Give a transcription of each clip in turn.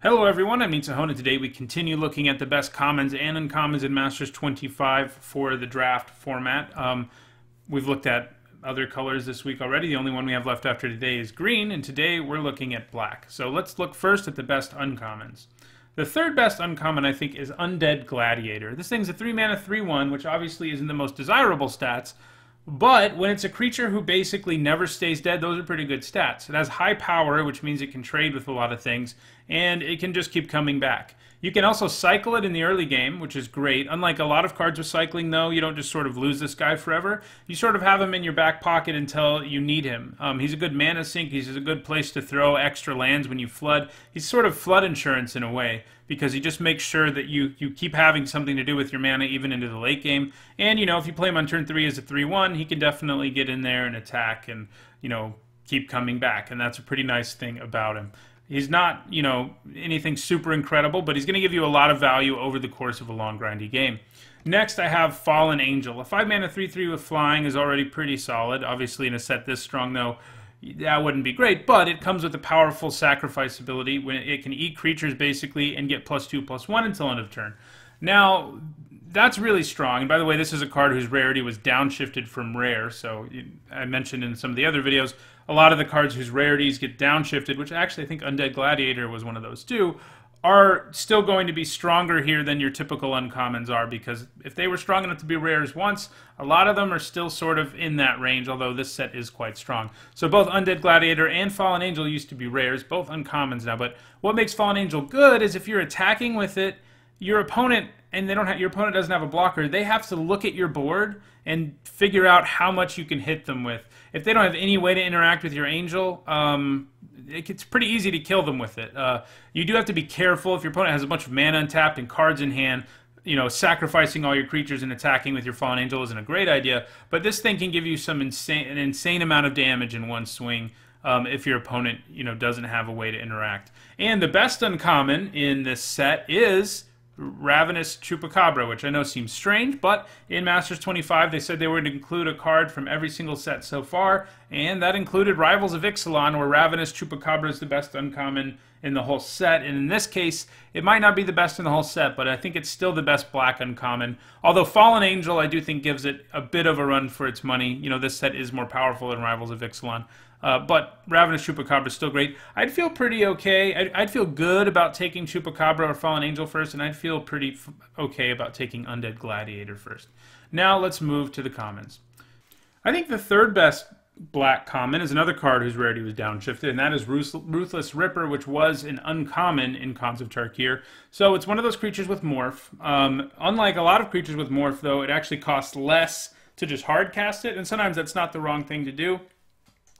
Hello everyone, I'm Nitsahon, and today we continue looking at the best commons and uncommons in Masters 25 for the draft format. We've looked at other colors this week already. The only one we have left after today is green, and today we're looking at black. So let's look first at the best uncommons. The third best uncommon, I think, is Undead Gladiator. This thing's a 3-mana 3/1, which obviously isn't the most desirable stats, but when it's a creature who basically never stays dead, those are pretty good stats. It has high power, which means it can trade with a lot of things, and it can just keep coming back. You can also cycle it in the early game, which is great. Unlike a lot of cards with cycling, though, you don't just sort of lose this guy forever. You sort of have him in your back pocket until you need him. He's a good mana sink. He's a good place to throw extra lands when you flood. He's sort of flood insurance in a way, because he just makes sure that you keep having something to do with your mana even into the late game. And, if you play him on turn 3 as a 3/1, he can definitely get in there and attack and, keep coming back. And that's a pretty nice thing about him. He's not, anything super incredible, but he's going to give you a lot of value over the course of a long, grindy game. Next, I have Fallen Angel. A 5-mana 3/3 with flying is already pretty solid. Obviously, in a set this strong, though, that wouldn't be great, but it comes with a powerful sacrifice ability when it can eat creatures, basically, and get +2/+1 until end of turn. Now, that's really strong. And by the way, this is a card whose rarity was downshifted from rare. So I mentioned in some of the other videos, a lot of the cards whose rarities get downshifted, which actually I think Undead Gladiator was one of those too, are still going to be stronger here than your typical uncommons are, because if they were strong enough to be rares once, a lot of them are still sort of in that range, although this set is quite strong. So both Undead Gladiator and Fallen Angel used to be rares, both uncommons now, but what makes Fallen Angel good is if you're attacking with it, your opponent, and your opponent doesn't have a blocker, they have to look at your board and figure out how much you can hit them with. If they don't have any way to interact with your angel, it's pretty easy to kill them with it. You do have to be careful if your opponent has a bunch of mana untapped and cards in hand. Sacrificing all your creatures and attacking with your Fallen Angel isn't a great idea, but this thing can give you an insane amount of damage in one swing if your opponent, doesn't have a way to interact. And the best uncommon in this set is Ravenous Chupacabra, which I know seems strange, but in Masters 25 they said they were going to include a card from every single set so far, and that included Rivals of Ixalan, where Ravenous Chupacabra is the best uncommon in the whole set. And in this case, it might not be the best in the whole set, but I think it's still the best black uncommon. Although Fallen Angel, I do think, gives it a bit of a run for its money. This set is more powerful than Rivals of Ixalan. But Ravenous Chupacabra is still great. I'd feel pretty okay. I'd feel good about taking Chupacabra or Fallen Angel first, and I'd feel pretty okay about taking Undead Gladiator first. Now let's move to the commons. I think the third best black common is another card whose rarity was downshifted, and that is Ruthless Ripper, which was an uncommon in Khans of Tarkir. So it's one of those creatures with Morph. Unlike a lot of creatures with Morph, though, it actually costs less to just hard cast it, and sometimes that's not the wrong thing to do.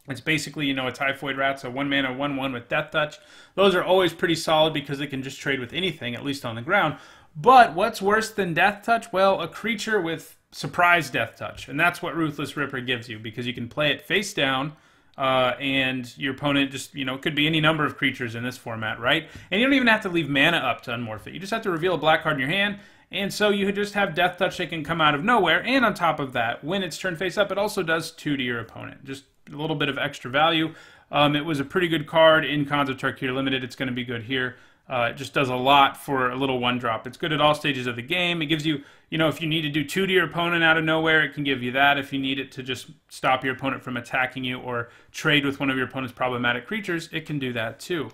It's basically, a Typhoid Rat, so 1 mana, 1/1 with Death Touch. Those are always pretty solid because they can just trade with anything, at least on the ground. But what's worse than Death Touch? Well, a creature with Surprise Death Touch. And that's what Ruthless Ripper gives you, because you can play it face down, and your opponent just, it could be any number of creatures in this format, right? And you don't even have to leave mana up to unmorph it. You just have to reveal a black card in your hand, and so you just have Death Touch that can come out of nowhere. And on top of that, when it's turned face up, it also does 2 to your opponent. Just a little bit of extra value. It was a pretty good card in Khans of Tarkir Limited. It's going to be good here. It just does a lot for a little 1-drop. It's good at all stages of the game. It gives you, if you need to do 2 to your opponent out of nowhere, it can give you that. If you need it to just stop your opponent from attacking you or trade with one of your opponent's problematic creatures, it can do that too.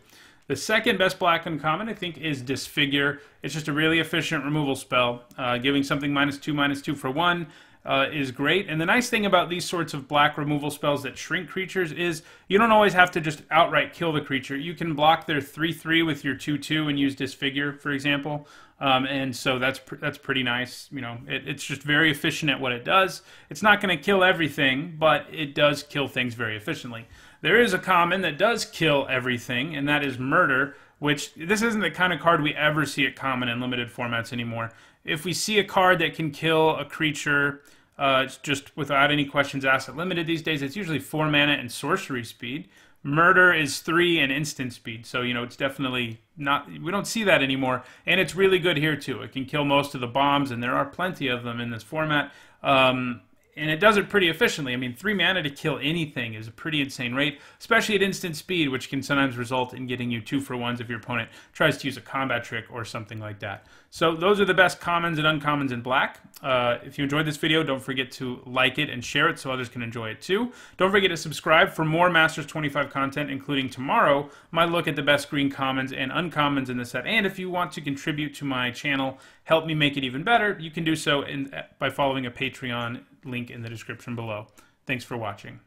The second best black uncommon, I think, is Disfigure. It's just a really efficient removal spell. Giving something -2/-2 for 1 is great. And the nice thing about these sorts of black removal spells that shrink creatures is you don't always have to just outright kill the creature. You can block their 3/3 with your 2/2 and use Disfigure, for example. And so that's pretty nice. It's just very efficient at what it does. It's not going to kill everything, but it does kill things very efficiently. There is a common that does kill everything, and that is Murder, which this isn't the kind of card we ever see at common in limited formats anymore. If we see a card that can kill a creature just without any questions asked at limited these days, it's usually 4 mana and sorcery speed. Murder is 3 and instant speed, so it's definitely not, we don't see that anymore, and it's really good here too. It can kill most of the bombs, and there are plenty of them in this format. and it does it pretty efficiently. I mean, 3 mana to kill anything is a pretty insane rate, especially at instant speed, which can sometimes result in getting you 2-for-1s if your opponent tries to use a combat trick or something like that. So those are the best commons and uncommons in black. If you enjoyed this video, don't forget to like it and share it so others can enjoy it too. Don't forget to subscribe for more Masters 25 content, including tomorrow, my look at the best green commons and uncommons in the set. And if you want to contribute to my channel, help me make it even better, you can do so by following a Patreon link in the description below. Thanks for watching.